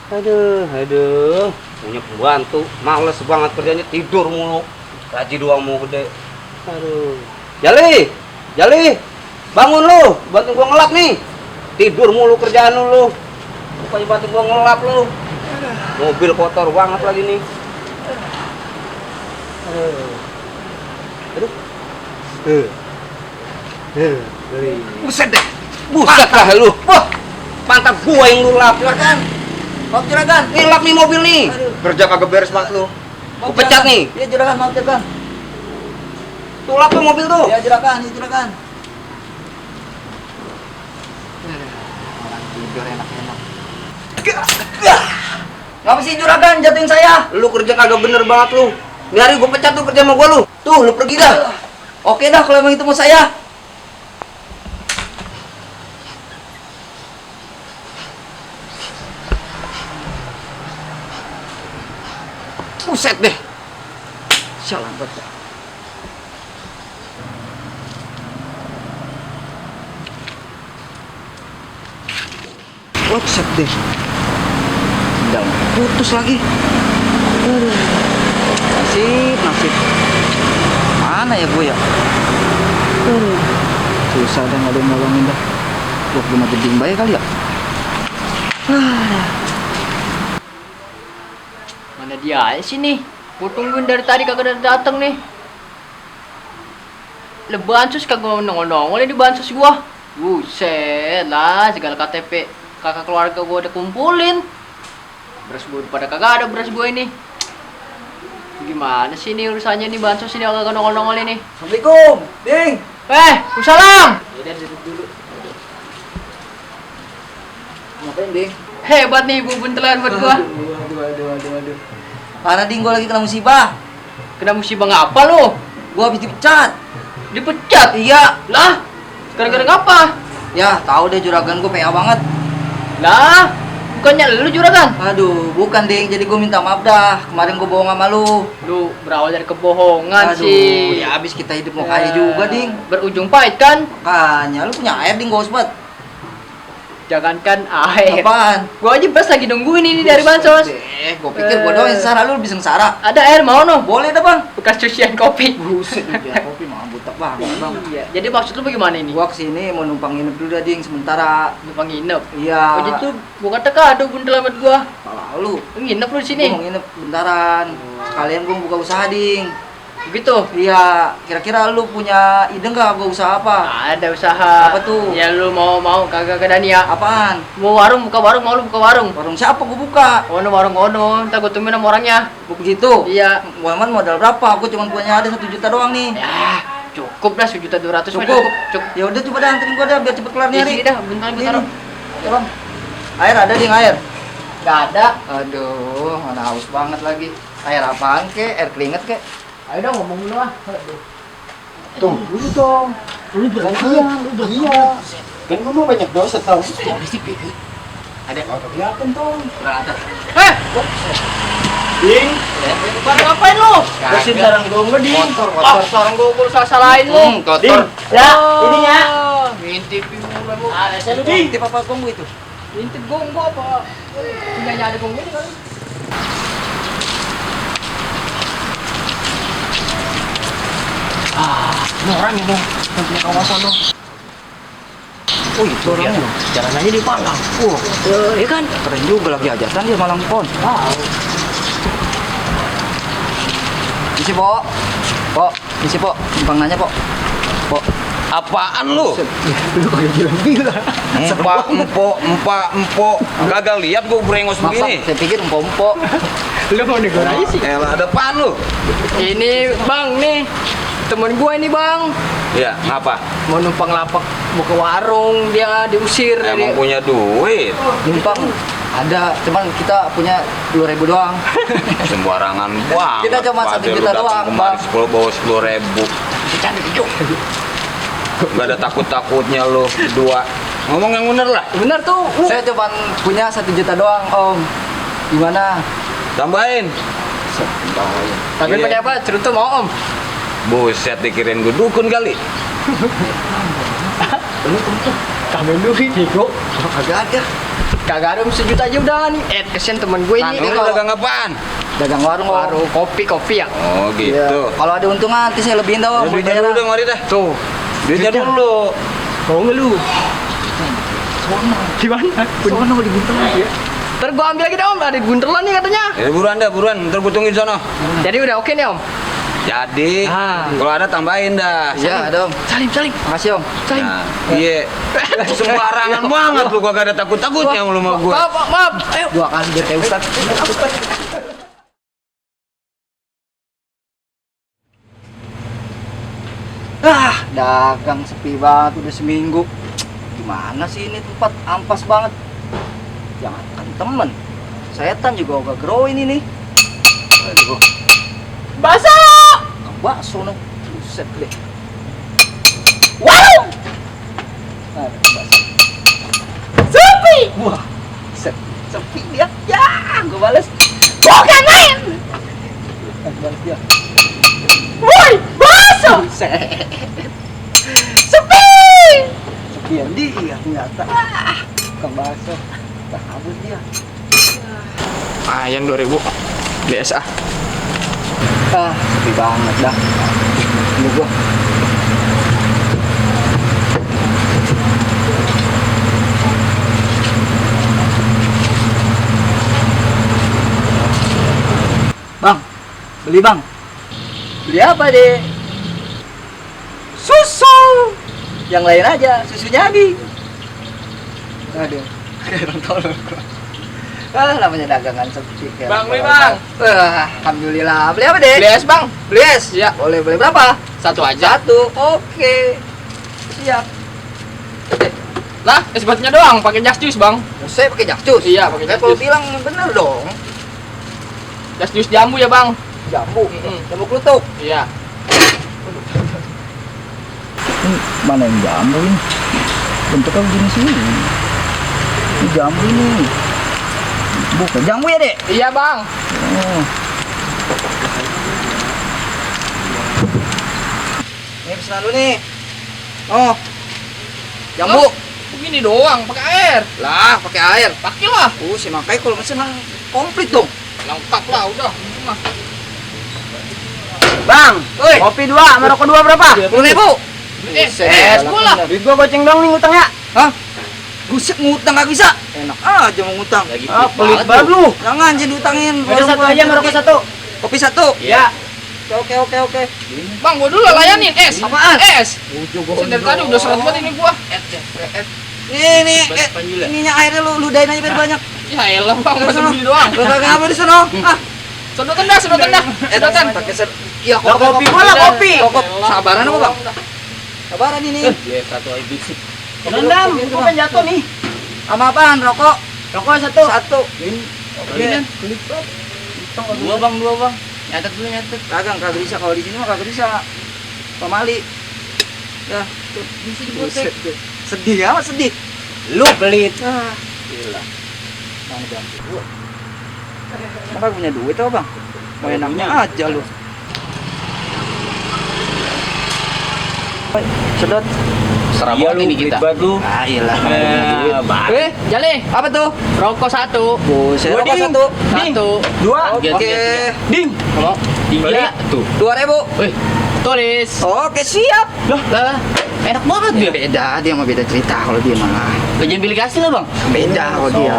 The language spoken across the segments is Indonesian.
Aduh, punya pembantu, males banget kerjanya, tidur mulu, gaji doang mau gede. Aduh, Jali, bangun lu, bantu gua ngelap nih. Tidur mulu kerjaan lu, bukannya bantu gua ngelap lu. Mobil kotor banget lagi nih. Aduh, buset dah lu, wah, pantat gua yang lu lap. Maaf juragan. Nih lap nih mobil nih. Aduh. Kerja kagak beres banget lu. Gua pecat nih. Iya juragan, maaf juragan. Tuh lap tuh mobil tuh. Iya juragan, iya juragan. Orang tidur enak-enak. Ngapa sih juragan jatuhin saya? Lu kerja kagak bener banget lu. Nih hari gua pecat tuh kerja sama gua lu. Tuh lu pergi dah. Oke dah kalau emang itu mau saya. Buset deh. Sialan banget. Buset deh. Udah putus lagi. Aduh. Nasib. Mana ya gue ya? Susah dah, nggak ada yang nolongin dah. Gua belum geding baik kali ya. Mana dia aja sih nih? Gua tungguin dari tadi kagak datang nih. Bansos kagak nongol-nongol di bansos gua. Buset lah, segala KTP kakak keluarga gua udah kumpulin. Beras gua pada kagak ada beras gua ini. Gimana sih ini urusannya nih bansos ini kagak nongol-nongol ini? Assalamualaikum, Ding. Salam. Udah duduk dulu. Ngapain, Ding? Hebat nih bu buntelan buat gua. Aduh. Karena Ding gua lagi kena musibah. Kena musibah ngapa lu? Gua habis dipecat. Dipecat? Iya. Lah, gara-gara ngapa? Ya, tahu deh juragan gua PA banget. Lah, bukannya lu juragan? Aduh, bukan Ding. Jadi gua minta maaf dah. Kemarin gua bohong sama lu. Lu berawal dari kebohongan Aduh, sih. ya habis kita hidup mau kaya juga, Ding. Berujung pahit kan? Makanya lu punya air, Ding, gosbet. Jangankan air. Apaan? Gua aja pas lagi nungguin ini dari bansos. Gua pikir gua doang yang sengsara, lu bisa sengsara. Ada air mau no? Boleh dah, Bang. Bekas cucian kopi. Buset, dia kopi mah butek banget, Bang. Iya. Jadi maksud lu bagaimana ini? Gua kesini mau numpang nginep dulu dah, Ding, sementara. Numpang nginep. Iya. Oh gitu, gua kata kado buntel amat gua. Lalu Lu nginep lu di sini. gua mau nginep bentaran. Sekalian gua mau buka usaha, Ding. Begitu. Iya, kira-kira lu punya ide nggak gua usaha apa? Ada usaha. Apa tuh? Ya lu mau kagak ada nih ya. Apaan? Mau warung, buka warung, mau lu buka warung. Warung siapa gua buka? Ono warung ono, entar gua tungguin sama orangnya. Begitu? Iya. Gua emang modal berapa? Gua cuma punya ada 1 juta doang nih. Ya, cukup dah 1.200.000 mah Cukup. Cukup. Ya udah coba dah anterin gua dah biar cepet kelar Di nih hari. sini dah, bentar gua taruh. Ya, Bang. Air ada, Ding, air. Enggak ada. Aduh, mana haus banget lagi. Air apaan kek? Air keringet kek? Ayo dong ngomong dulu ah. Tuh, dulu dong. Lu bilang iya. Kan kamu banyak dosa tau. Ada. Kelihatan tuh. Nggak ada. Ding, Baru ngapain lu? bersihin sarang gua Ding. Ah, seorang gua salah-salahin lu. Kotor. Ya, ininya. Ngintip mulu lu. Ada saya lu Ding, tip apa gonggu itu? Ngintip gonggo apa? Punyanya ada gonggo ini kali. Ini orangnya dong. Yang punya kawasan dong. Oh itu orangnya. Jalan aja di Malang. Iya kan? Keren juga lagi hajatan dia Malang Pon. Isi po. Po, isi po. Numpang nanya po. Po. Apaan lu? Lu kayak bilang-bilang. Empok. Gagal lihat gua brengos Maaf, begini. saya pikir empok-empok. Lu mau negor aja sih. Elah, ada apaan lu? Ini Bang nih. Temen gua ini Bang. Ya, ngapa? Mau numpang lapak mau ke warung, dia diusir Emang dari punya duit. Numpang ada, cuman kita punya 2.000 doang. Sembarangan banget. Kita cuma 1 Padahal lu juta datang doang, kemari Bang. 10 bawa 10.000. Bercanda gitu. Gak ada takut-takutnya lu berdua. Ngomong yang bener lah. Bener tuh. Saya cuma punya 1 juta doang, Om. Gimana? Tambahin. Tapi Iya. pakai apa? Cerutu mau Om. Buset, dikirain gue dukun kali. Kami duit bego. Agak ada. Kagak ada sejuta aja udah nih. Kesian temen gue ini. Nanti Lu kalau dagang apaan? dagang warung Om. Warung kopi ya. Oh Iya. gitu. Kalau ada untungan nanti saya lebihin tau. Ya, duitnya dulu dong, mari dah. Tuh. Duitnya dulu. Mau nggak lu? Gimana? Sono di Buntelan ya. Ntar gua ambil lagi deh Om, ada di Buntelan nih katanya. Ya buruan dah, buruan. Ntar gue tungguin sono. Jadi udah oke nih Om. Jadi, kalau ada tambahin dah. Iya, ada Om. Salim. Makasih Om. Salim. Nah, iya. Sembarangan banget lu, kagak ada takut-takutnya lu sama gue. Maaf. Ayo. 2 kali DP Ustaz. Dagang sepi banget udah seminggu. Gimana sih ini tempat ampas banget. Jangankan temen, setan juga gak grow ini nih. Aduh, Bakso. bakso no. Buset deh. Wow. Bakso. Sepi. Wah, sepi dia. Ya, gue bales. Bukan main. Bales dia. Woi, bakso. Buset. Sepi. Sekian dia ternyata. Tukang bakso. Kabur dia. Ayam 2000. Biasa. Sepi banget dah. Ini gua. Bang, beli bang. Beli apa deh? Susu. Yang lain aja, susunya habis. Aduh, orang tolong. Namanya dagangan sepi. Bang, beli, Bang. Alhamdulillah. Beli apa deh? Beli es Bang. Beli es? Iya. Boleh berapa? Satu aja. Satu. Oke. Siap. Lah, es batunya doang, pakai jas jus Bang. Saya pakai jakcus. Iya, pakai Kalau jakcus. bilang bener dong. Jas jus jambu ya Bang. Jambu. Mm-mm. Jambu klutuk. Iya. Mana yang jambu ini? Bentuknya begini sih. Ini jambu ini. Bukan jambu ya, Dek? Iya Bang. Oh. Ini pesanan lu nih. Oh. Jambu. Oh, begini doang, pakai air. Lah, pakai air. Pakailah. Si makanya kalau mesen komplit dong. Lengkap lah udah. Mah. Bang, Woi, kopi 2, sama rokok 2 berapa? 10.000. Es gua lah. Duit gua goceng dong nih ngutangnya. Hah? Buset, ngutang gak bisa. Enak aja mau ngutang. Ah, pelit banget lu. Jangan jadi utangin. Ada satu aja sama rokok 1. Kopi 1. Iya. Oke. Bang, gua dulu layanin es. Apaan? Es. Dari tadi udah seret banget ini gua. Nih, ininya airnya lu ludahin aja biar banyak. Ya elah Bang, masa beli doang. Lu kagak apa di sono? Ah, Sedotan dah. Sedotan. pakai iya Lah, kopi gua lah, kopi. Rokok. Sabaran apa, Bang? Sabaran ini. Dia satu habis. Rendam, gua pengen jatuh nih. Sama apaan? Rokok Rokok 1. 1. Ini Dua bang. Nyatet dulu. Kagak bisa kalau di sini mah kagak bisa. Pamali. Ya, tuh. Buset, tuh. Sedih amat sedih. Lu pelit. Gila. Mana bang? Gua. Kagak punya duit tau bang? Mau enaknya aja lu. Sedot. Serabut ini kita. Lu. Ah iyalah. Duit. Jali. Apa tuh? Rokok 1. Buset, Gua rokok ding. 1. Ding. 1. 2. Oke. Ding. Kalau Beli tuh. 2.000. Wih, tulis. Oke, siap. Lah, enak banget dia. Beda, dia mah beda cerita kalau dia malah. Gajian bilik hasil lah Bang. Beda kalau dia.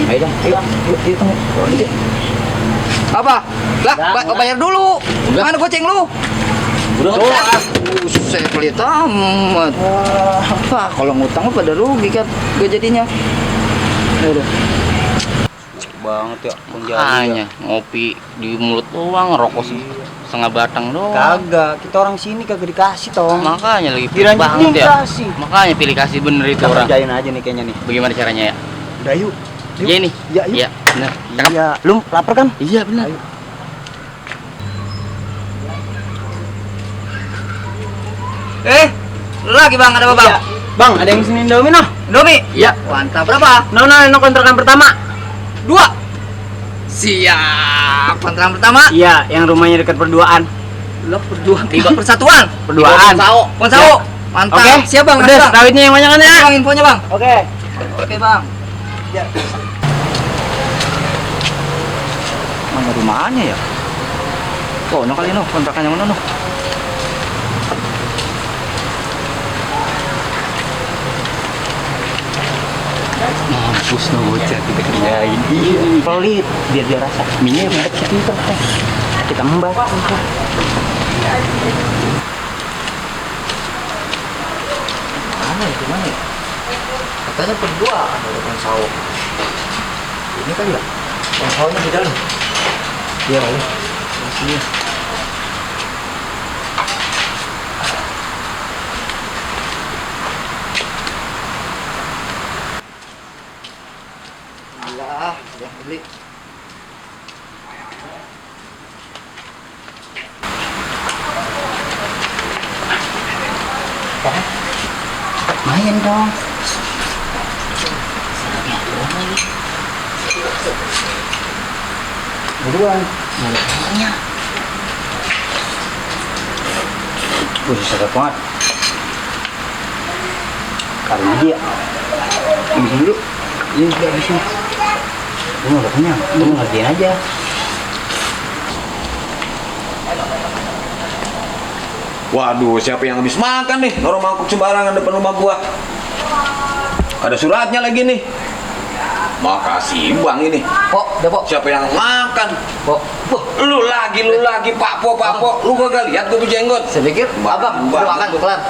Ayo dah, ayo. Apa? Lah, bayar dulu. Mana goceng lu? Udah. Buset, pelit amat. Wah, kalau ngutang mah pada rugi kan gue jadinya. Udah. Banget ya, Hanya ngopi di mulut doang, rokok setengah batang doang. Kagak, kita orang sini kagak dikasih tong. Makanya lagi pilih Diranjut banget ya. dikasih. Makanya pilih kasih bener itu Kita orang. kerjain aja nih kayaknya nih. Bagaimana caranya ya? Udah yuk. Iya nih. Iya, yuk. Iya, bener. Cakep. Iya, lu lapar kan? Iya bener. Ayo. Lu lagi bang, ada apa bang? Iya. Bang, ada yang sini Indomie noh. Indomie? Iya. Mantap, berapa? No, kontrakan pertama. 2. Siap. Kontrakan pertama? Iya, yang rumahnya dekat perduaan. Lo perjuang persatuan. Perduaan. Ponsao. Iya. Mantap. Oke, Siap bang. Pedes, Bang. rawitnya yang banyak kan ya? Bang, infonya bang. Oke. Oke bang. Ya. Mana rumahnya ya? Oh, no kali no, kontrakan yang mana no? Mampus no bocah kita kerjain. Iya. Pelit, biar dia rasa. Minyak kita kita mbak. Mana ya? Katanya berdua ada dengan sawo. Ini kan ya? Yang sawonya di dalam. Iya kali. Sini. Lah, udah beli. Main dong. Buruan. Mana orangnya? Bisa banget. Karena dia. Ini dulu. Ini udah di sini. Ini udah kenyang. Ini ngerjain aja. Waduh, siapa yang habis makan nih? Noro mangkuk sembarangan depan rumah gua. Ada suratnya lagi nih. Makasih bang ini. Pok, udah pok. Siapa yang makan? Pok. Lu lagi, Pak Po. Lu gak lihat gua berjenggot? Saya pikir abang udah makan kelar.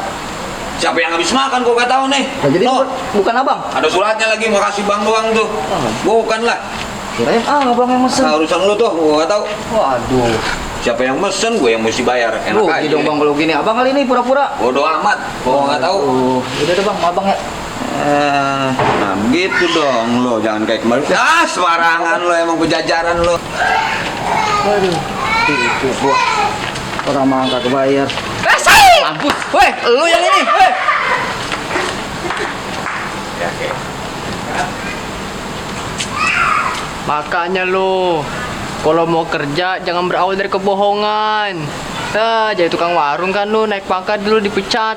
Siapa yang habis makan gua gak tahu nih. Nah, jadi No, bukan abang. ada suratnya lagi, makasih bang doang tuh. Bukan lah. Kirain abang yang mesen. Nah, urusan lu tuh, gua gak tahu. Waduh. Siapa yang mesen, gue yang mesti bayar. Enak aja. Dong bang kalau gini. Abang kali ini pura-pura. Bodoh amat, gua gak tahu. Udah deh bang, abang ya. Nah begitu dong lo, jangan kayak kemarin. Sembarangan lo, emang pejajaran lo. Waduh. Itu gua. Orang mah kagak bayar. Mampus. Weh, lu yang ini. Weh. Makanya lu kalau mau kerja jangan berawal dari kebohongan. Jadi tukang warung kan lu naik pangkat dulu dipecat.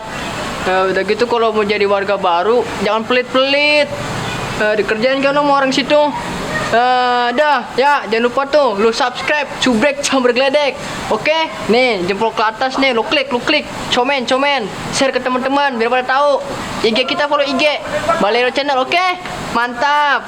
Udah gitu kalau mau jadi warga baru jangan pelit-pelit. Dikerjain kan lu sama orang situ. Dah, ya jangan lupa tuh lu subscribe, subrek sambar geledek. Oke, nih jempol ke atas nih, lu klik, komen, share ke teman-teman biar pada tahu. IG kita follow IG Balero Channel, oke? Mantap.